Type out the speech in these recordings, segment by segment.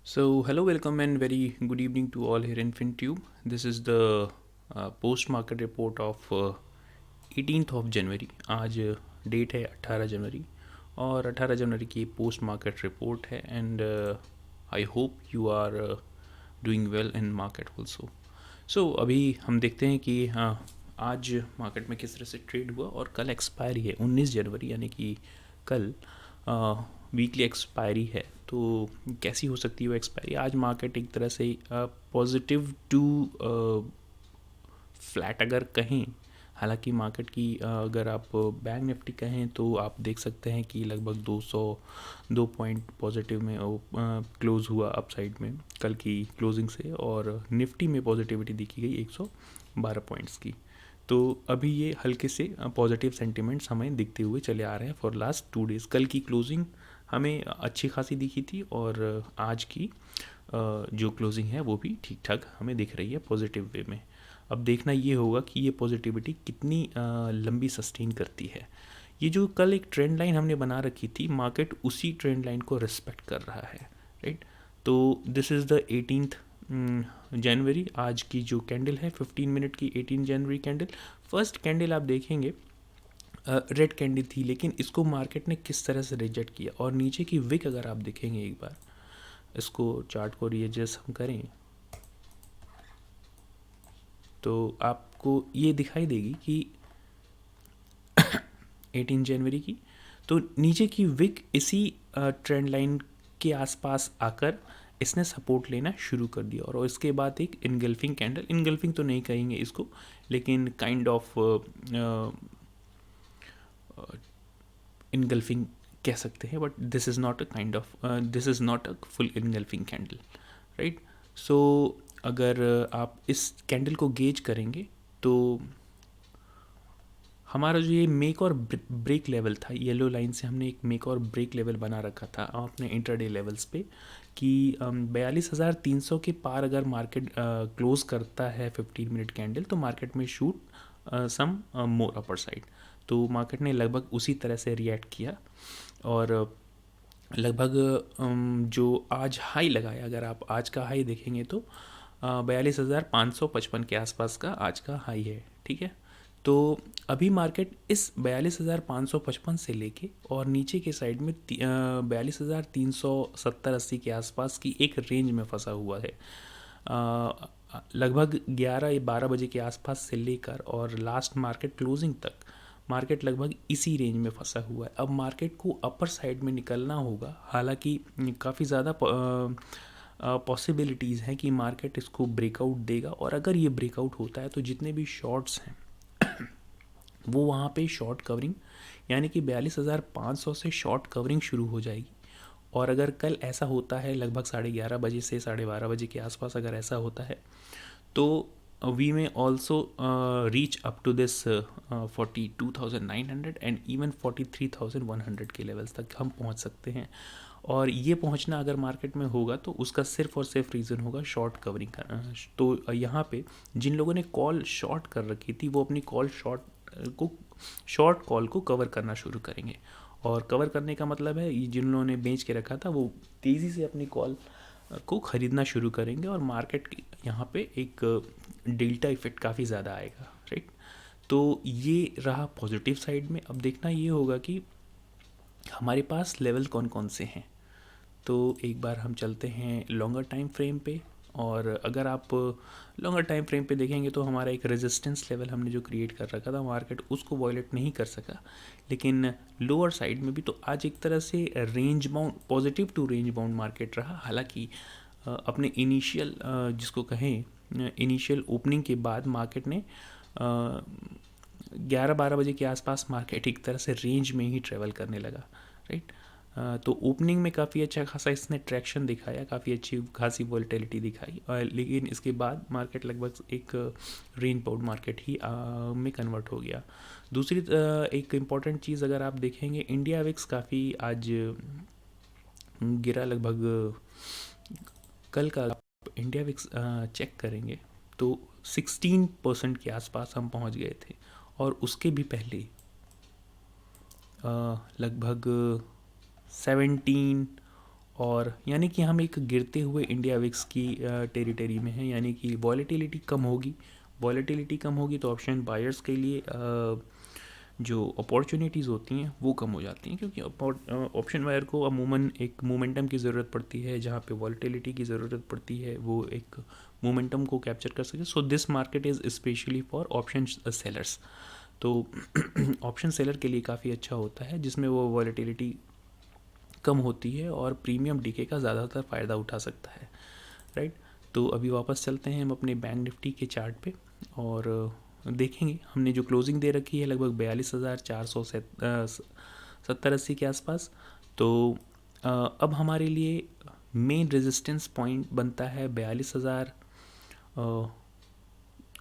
So, hello, welcome, and very good evening to all here in FinTube. This is the post market report of 18th of जनवरी. आज date है 18 जनवरी और 18 जनवरी की post market report है and I hope you are doing well in market also. So अभी हम देखते हैं कि आज मार्केट में किस तरह से ट्रेड हुआ और कल एक्सपायरी है 19 जनवरी यानी कि कल वीकली एक्सपायरी है. तो कैसी हो सकती है वो एक्सपायरी. आज मार्केट एक तरह से पॉजिटिव टू फ्लैट अगर कहें, हालांकि मार्केट की अगर आप बैंक निफ्टी कहें तो आप देख सकते हैं कि लगभग 202 पॉइंट पॉजिटिव में क्लोज हुआ अपसाइड में कल की क्लोजिंग से, और निफ्टी में पॉजिटिविटी दिखी गई 112 पॉइंट्स की. तो अभी ये हल्के से पॉजिटिव सेंटिमेंट्स हमें दिखते हुए चले आ रहे हैं फॉर लास्ट 2 डेज़. कल की क्लोजिंग हमें अच्छी खासी दिखी थी और आज की जो क्लोजिंग है वो भी ठीक ठाक हमें दिख रही है पॉजिटिव वे में. अब देखना ये होगा कि ये पॉजिटिविटी कितनी लंबी सस्टेन करती है. ये जो कल एक ट्रेंड लाइन हमने बना रखी थी, मार्केट उसी ट्रेंड लाइन को रिस्पेक्ट कर रहा है, राइट. तो दिस इज़ द 18th जनवरी. आज की जो कैंडल है 15 मिनट की 18 जनवरी कैंडल. फर्स्ट कैंडल आप देखेंगे रेड कैंडल थी, लेकिन इसको मार्केट ने किस तरह से रिजेक्ट किया. और नीचे की विक अगर आप देखेंगे एक बार, इसको चार्ट को रीएडजस्ट हम करें तो आपको ये दिखाई देगी कि 18 जनवरी की तो नीचे की विक इसी ट्रेंड लाइन के आसपास आकर इसने सपोर्ट लेना शुरू कर दिया. और इसके बाद एक इनगल्फिंग कैंडल, इनगल्फिंग तो नहीं कहेंगे इसको, लेकिन काइंड ऑफ इनगल्फिंग कह सकते हैं, but this is not a kind of this is not a full engulfing candle, right. So अगर आप इस कैंडल को गेज करेंगे तो हमारा जो ये मेक और ब्रेक लेवल था, येलो लाइन से हमने एक मेक और ब्रेक लेवल बना रखा था अपने इंटरडे लेवल्स पे कि 42,300 के पार अगर मार्केट क्लोज करता है 15 मिनट कैंडल तो मार्केट में शूट सम मोर अपर साइड. तो मार्केट ने लगभग उसी तरह से रिएक्ट किया और लगभग जो आज हाई लगाया, अगर आप आज का हाई देखेंगे तो 42,555 के आसपास का आज का हाई है, ठीक है. तो अभी मार्केट इस 42,555 से लेके और नीचे के साइड में 42,370-80 के आसपास की एक रेंज में फंसा हुआ है. लगभग 11 या 12 बजे के आसपास से लेकर और लास्ट मार्केट क्लोजिंग तक मार्केट लगभग इसी रेंज में फंसा हुआ है. अब मार्केट को अपर साइड में निकलना होगा, हालांकि काफ़ी ज़्यादा पॉसिबिलिटीज़ हैं कि मार्केट इसको ब्रेकआउट देगा. और अगर ये ब्रेकआउट होता है तो जितने भी शॉर्ट्स हैं वो वहाँ पे शॉर्ट कवरिंग यानी कि 42,500 से शॉर्ट कवरिंग शुरू हो जाएगी. और अगर कल ऐसा होता है लगभग 11:30 बजे से 12:30 बजे के आसपास अगर ऐसा होता है तो we may also reach up to this 42,900 and even 43,100 के लेवल्स तक हम पहुंच सकते हैं. और ये पहुंचना अगर मार्केट में होगा तो उसका सिर्फ और सिर्फ रीज़न होगा शॉर्ट कवरिंग का. तो यहाँ पे जिन लोगों ने कॉल शॉर्ट कर रखी थी वो अपनी शॉर्ट कॉल को कवर करना शुरू करेंगे. और कवर करने का मतलब है ये जिन लोगों ने बेच के रखा था वो तेज़ी से अपनी कॉल को ख़रीदना शुरू करेंगे और मार्केट यहाँ पे एक डेल्टा इफेक्ट काफ़ी ज़्यादा आएगा, राइट. तो ये रहा पॉजिटिव साइड में. अब देखना ये होगा कि हमारे पास लेवल कौन कौन से हैं. तो एक बार हम चलते हैं लॉन्गर टाइम फ्रेम पे. और अगर आप लॉन्गर टाइम फ्रेम पे देखेंगे तो हमारा एक रेजिस्टेंस लेवल हमने जो क्रिएट कर रखा था मार्केट उसको वॉयलेट नहीं कर सका, लेकिन लोअर साइड में भी तो आज एक तरह से range bound positive to range bound market रहा. हालांकि अपने इनिशियल जिसको कहें इनिशियल ओपनिंग के बाद मार्केट ने 11-12 बजे के आसपास मार्केट एक तरह से रेंज में ही ट्रेवल करने लगा, राइट. तो ओपनिंग में काफ़ी अच्छा खासा इसने ट्रैक्शन दिखाया, काफ़ी अच्छी खासी वोलेटिलिटी दिखाई, लेकिन इसके बाद मार्केट लगभग एक रेंज बाउंड मार्केट ही में कन्वर्ट हो गया. दूसरी एक इम्पॉर्टेंट चीज़ अगर आप देखेंगे इंडिया विक्स काफ़ी आज गिरा. लगभग कल का आप इंडिया विक्स चेक करेंगे तो 16% के आसपास हम पहुंच गए थे. और उसके भी पहले लगभग 17 और यानी कि हम एक गिरते हुए इंडिया विक्स की टेरिटरी में हैं, यानी कि वॉलेटिलिटी कम होगी। वॉलेटिलिटी कम होगी तो ऑप्शन बायर्स के लिए जो अपॉर्चुनिटीज़ होती हैं वो कम हो जाती हैं, क्योंकि ऑप्शन बायर को अमूमन एक मोमेंटम की ज़रूरत पड़ती है, जहाँ पे वॉलेटिलिटी की ज़रूरत पड़ती है वो एक मोमेंटम को कैप्चर कर सके। So this market is specially for option sellers. तो ऑप्शन सेलर के लिए काफ़ी अच्छा होता है, जिसमें वो वॉलेटिलिटी कम होती है और प्रीमियम डीके का ज़्यादातर फ़ायदा उठा सकता है, राइट। तो अभी वापस चलते हैं हम अपने बैंक निफ्टी के चार्ट पे और देखेंगे। हमने जो क्लोजिंग दे रखी है लगभग 42,470-80 के आसपास। तो अब हमारे लिए मेन रेजिस्टेंस पॉइंट बनता है 42,000।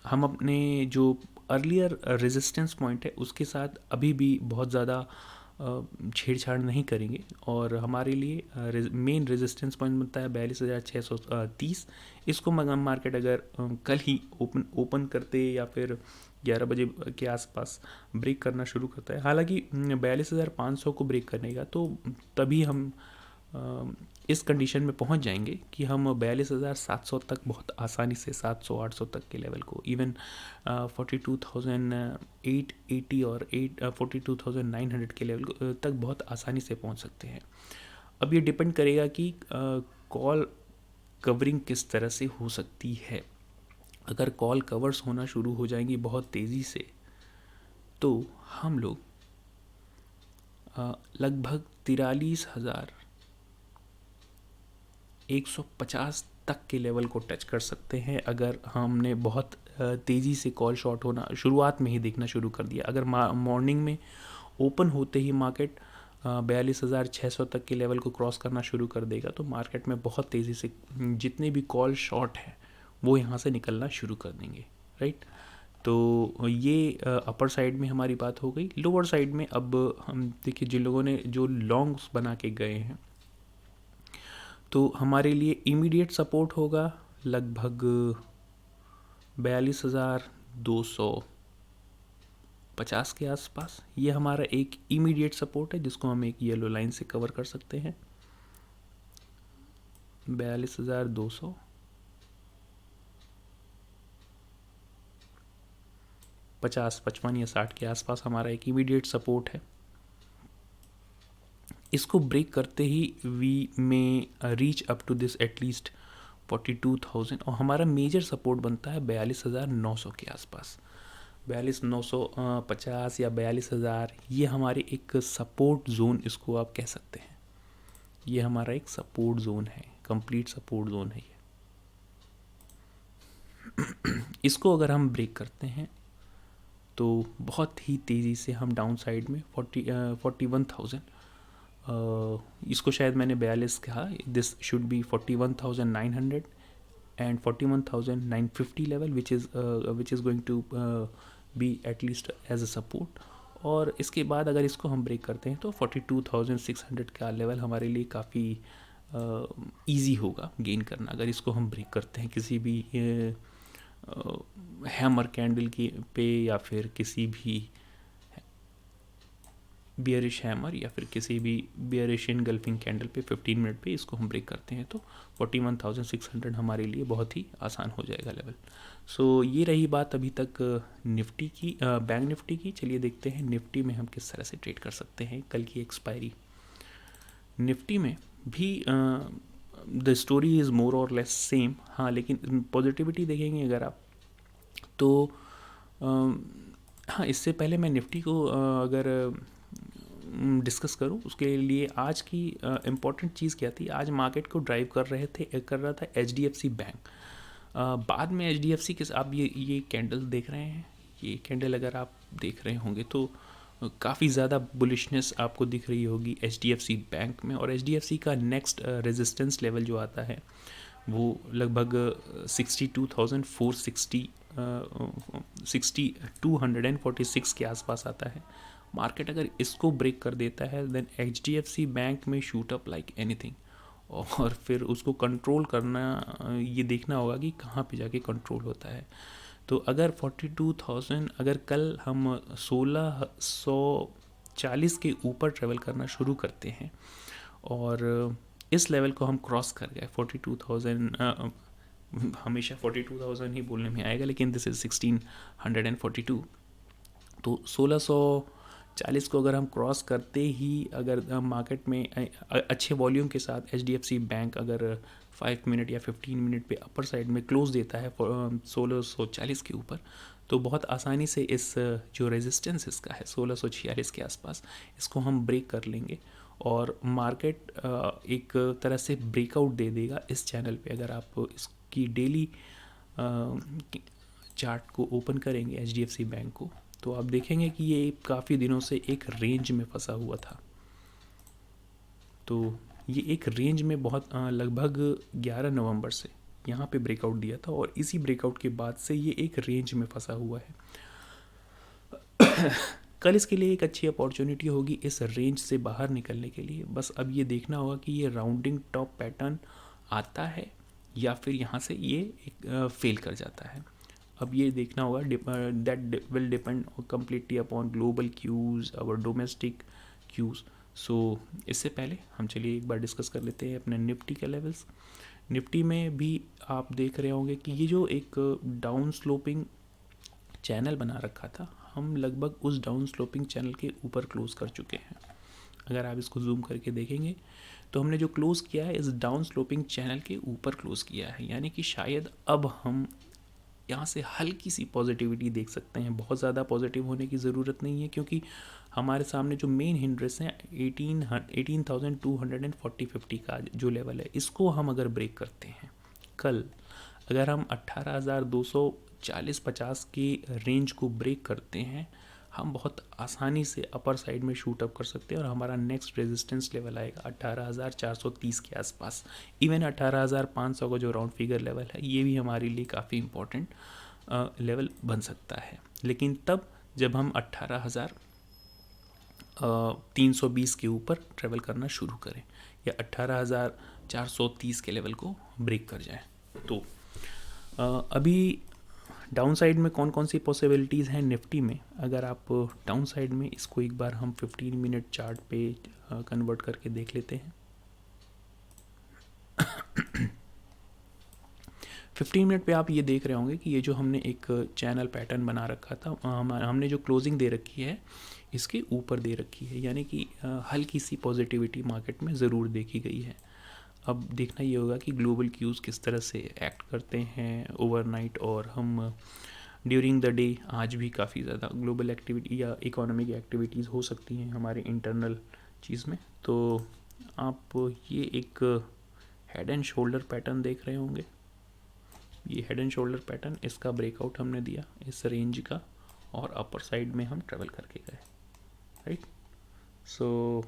हम अपने जो अर्लियर रेजिस्टेंस पॉइंट है उसके साथ अभी भी बहुत ज़्यादा छेड़छाड़ नहीं करेंगे, और हमारे लिए मेन रेजिस्टेंस पॉइंट बनता है 42,630। इसको मार्केट अगर कल ही ओपन करते या फिर 11 बजे के आसपास ब्रेक करना शुरू करता है, हालांकि 42,500 को ब्रेक करने का तो तभी हम इस कंडीशन में पहुंच जाएंगे कि हम 42,700 तक बहुत आसानी से 700-800 तक के लेवल को, इवन 42,880 और 42,900 के लेवल तक बहुत आसानी से पहुंच सकते हैं। अब ये डिपेंड करेगा कि कॉल कवरिंग किस तरह से हो सकती है। अगर कॉल कवर्स होना शुरू हो जाएंगी बहुत तेज़ी से तो हम लोग लगभग 43,150 तक के लेवल को टच कर सकते हैं, अगर हमने बहुत तेज़ी से कॉल शॉर्ट होना शुरुआत में ही देखना शुरू कर दिया। अगर मॉर्निंग में ओपन होते ही मार्केट 42,600 तक के लेवल को क्रॉस करना शुरू कर देगा तो मार्केट में बहुत तेज़ी से जितने भी कॉल शॉर्ट हैं वो यहाँ से निकलना शुरू कर देंगे, राइट। तो ये अपर साइड में हमारी बात हो गई। लोअर साइड में अब हम देखिए, जिन लोगों ने जो लॉन्ग्स बना के गए हैं तो हमारे लिए इमीडिएट सपोर्ट होगा लगभग 42,250 के आसपास। ये हमारा एक इमीडिएट सपोर्ट है जिसको हम एक येलो लाइन से कवर कर सकते हैं। 42,200 50, 55 या 60 के आसपास हमारा एक इमीडिएट सपोर्ट है। इसको ब्रेक करते ही we may reach up to this at least 42,000, और हमारा मेजर सपोर्ट बनता है 42,900 के आसपास। 42,950 या 42,000 ये हमारे एक सपोर्ट जोन, इसको आप कह सकते हैं। ये हमारा एक सपोर्ट जोन है, कंप्लीट सपोर्ट जोन है ये। इसको अगर हम ब्रेक करते हैं तो बहुत ही तेज़ी से हम डाउन साइड में 41,000, इसको शायद मैंने 42 कहा, this should be 41,900 and 41,950 level which is going to be at least as a support. और इसके बाद अगर इसको हम ब्रेक करते हैं तो 42,600 का लेवल हमारे लिए काफ़ी ईजी होगा गेन करना, अगर इसको हम ब्रेक करते हैं किसी भी हैमर कैंडल की पे या फिर किसी भी बियरिश हैमर या फिर किसी भी बियरिश इनगल्फिंग कैंडल पे 15 मिनट पे इसको हम ब्रेक करते हैं तो 41,600 हमारे लिए बहुत ही आसान हो जाएगा लेवल। सो ये रही बात अभी तक निफ्टी की, बैंक निफ्टी की। चलिए देखते हैं निफ्टी में हम किस तरह से ट्रेड कर सकते हैं कल की एक्सपायरी। निफ्टी में भी द स्टोरी इज़ मोर और लेस सेम, हाँ, लेकिन पॉजिटिविटी देखेंगे अगर आप तो हाँ, इससे पहले मैं निफ्टी को अगर डिस्कस करूं उसके लिए आज की इम्पॉर्टेंट चीज़ क्या थी। आज मार्केट को ड्राइव कर रहा था HDFC बैंक। बाद में HDFC के आप ये कैंडल देख रहे हैं, ये कैंडल अगर आप देख रहे होंगे तो काफ़ी ज़्यादा बुलिशनेस आपको दिख रही होगी HDFC बैंक में। और HDFC का नेक्स्ट रेजिस्टेंस लेवल जो आता है वो लगभग 62,246 के आसपास आता है। मार्केट अगर इसको ब्रेक कर देता है देन HDFC बैंक में शूट अप लाइक एनीथिंग, और फिर उसको कंट्रोल करना, ये देखना होगा कि कहाँ पे जाके कंट्रोल होता है। तो अगर 42,000 अगर कल हम 1640 के ऊपर ट्रेवल करना शुरू करते हैं और इस लेवल को हम क्रॉस कर गए 42,000, हमेशा 42,000 ही बोलने में आएगा, लेकिन दिस इज़ 1642। तो 1640 को अगर हम क्रॉस करते ही अगर मार्केट में अच्छे वॉल्यूम के साथ HDFC बैंक अगर 5 मिनट या 15 मिनट पे अपर साइड में क्लोज देता है 1640 के ऊपर, तो बहुत आसानी से इस जो रेजिस्टेंस इसका है 1646 के आसपास, इसको हम ब्रेक कर लेंगे और मार्केट एक तरह से ब्रेकआउट दे देगा इस चैनल पे। अगर आप इसकी डेली चार्ट को ओपन करेंगे HDFC बैंक को, तो आप देखेंगे कि ये काफ़ी दिनों से एक रेंज में फंसा हुआ था। तो ये एक रेंज में बहुत लगभग 11 नवंबर से यहाँ पे ब्रेकआउट दिया था और इसी ब्रेकआउट के बाद से ये एक रेंज में फंसा हुआ है। कल इसके लिए एक अच्छी अपॉर्चुनिटी होगी इस रेंज से बाहर निकलने के लिए। बस अब ये देखना होगा कि ये राउंडिंग टॉप पैटर्न आता है या फिर यहाँ से ये फेल कर जाता है। अब ये देखना होगा, that will depend completely upon global cues, our domestic cues. So इससे पहले हम चलिए एक बार डिस्कस कर लेते हैं अपने निफ्टी के लेवल्स। निफ्टी में भी आप देख रहे होंगे कि ये जो एक डाउन स्लोपिंग चैनल बना रखा था, हम लगभग उस डाउन स्लोपिंग चैनल के ऊपर क्लोज कर चुके हैं। अगर आप इसको जूम करके देखेंगे तो हमने जो क्लोज़ किया है इस डाउन स्लोपिंग चैनल के ऊपर क्लोज़ किया है, यानी कि शायद अब हम यहाँ से हल्की सी पॉजिटिविटी देख सकते हैं। बहुत ज़्यादा पॉजिटिव होने की ज़रूरत नहीं है, क्योंकि हमारे सामने जो मेन हिंड्रेंस है 18,240-50 का जो लेवल है, इसको हम अगर ब्रेक करते हैं कल, अगर हम 18,240-50 के रेंज को ब्रेक करते हैं, हम बहुत आसानी से अपर साइड में शूट अप कर सकते हैं और हमारा नेक्स्ट रेजिस्टेंस लेवल आएगा 18,430 के आसपास। इवन 18,500 का जो राउंड फिगर लेवल है, ये भी हमारे लिए काफ़ी इम्पोर्टेंट लेवल बन सकता है। लेकिन तब जब हम 18,320 के ऊपर ट्रेवल करना शुरू करें या 18,430 के लेवल को ब्रेक कर जाए। तो अभी डाउन साइड में कौन कौन सी पॉसिबिलिटीज़ हैं निफ्टी में, अगर आप डाउन साइड में इसको एक बार हम 15 मिनट चार्ट पे कन्वर्ट करके देख लेते हैं। 15 मिनट पे आप ये देख रहे होंगे कि ये जो हमने एक चैनल पैटर्न बना रखा था, हमने जो क्लोजिंग दे रखी है इसके ऊपर दे रखी है, यानी कि हल्की सी पॉजिटिविटी मार्केट में ज़रूर देखी गई है। अब देखना ये होगा कि ग्लोबल क्यूज़ किस तरह से एक्ट करते हैं ओवरनाइट, और हम ड्यूरिंग द डे आज भी काफ़ी ज़्यादा ग्लोबल एक्टिविटी या इकोनॉमिक एक्टिविटीज़ हो सकती हैं हमारे इंटरनल चीज़ में। तो आप ये एक हेड एंड शोल्डर पैटर्न देख रहे होंगे। ये हेड एंड शोल्डर पैटर्न, इसका ब्रेकआउट हमने दिया इस रेंज का और अपर साइड में हम ट्रेवल करके गए, राइट। सो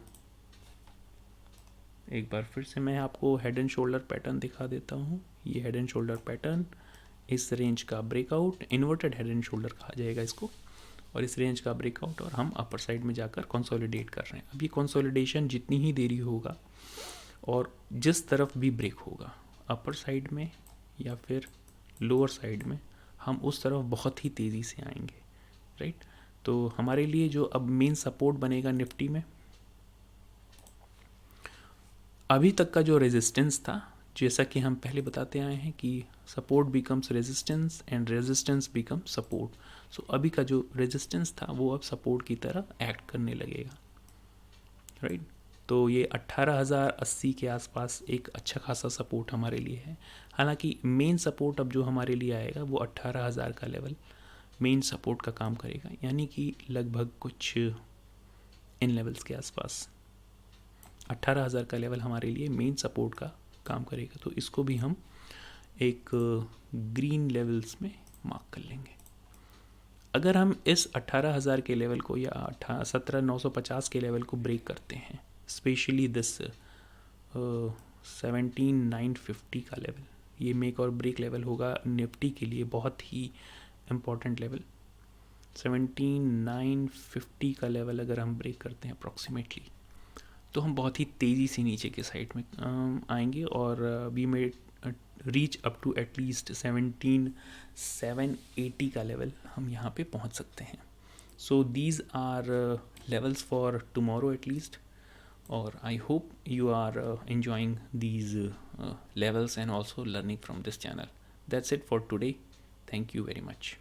एक बार फिर से मैं आपको हेड एंड शोल्डर पैटर्न दिखा देता हूँ। ये हेड एंड शोल्डर पैटर्न, इस रेंज का breakout, inverted head and shoulder कहा जाएगा इसको, और इस रेंज का ब्रेकआउट, और हम अपर साइड में जाकर कंसोलिडेट कर रहे हैं। अब ये कंसोलिडेशन जितनी ही देरी होगा और जिस तरफ भी ब्रेक होगा, अपर साइड में या फिर लोअर साइड में, हम उस तरफ बहुत ही तेज़ी से आएंगे, राइट। तो हमारे लिए जो अब मेन सपोर्ट बनेगा निफ्टी में, अभी तक का जो रेजिस्टेंस था, जैसा कि हम पहले बताते आए हैं कि support becomes resistance and resistance become support. So अभी का जो रेजिस्टेंस था वो अब सपोर्ट की तरह एक्ट करने लगेगा, राइट। तो ये 18,080 के आसपास एक अच्छा खासा सपोर्ट हमारे लिए है। हालांकि मेन सपोर्ट अब जो हमारे लिए आएगा वो 18,000 का लेवल मेन सपोर्ट का काम करेगा, यानी कि लगभग कुछ इन लेवल्स के आसपास 18,000 का लेवल हमारे लिए मेन सपोर्ट का काम करेगा। तो इसको भी हम एक ग्रीन लेवल्स में मार्क कर लेंगे। अगर हम इस 18,000 के लेवल को या 17,950 के लेवल को ब्रेक करते हैं, स्पेशली दिस 17,950 का लेवल, ये मेक और ब्रेक लेवल होगा निफ्टी के लिए, बहुत ही इम्पॉर्टेंट लेवल। 17,950 का लेवल अगर हम ब्रेक करते हैं अप्रॉक्सीमेटली, तो हम बहुत ही तेज़ी से नीचे के साइड में आएंगे और we may reach up to at least 17,780 का लेवल हम यहाँ पे पहुँच सकते हैं। So these are levels for tomorrow at least, or I hope you are enjoying these levels and also learning from this channel. That's it for today. Thank you very much.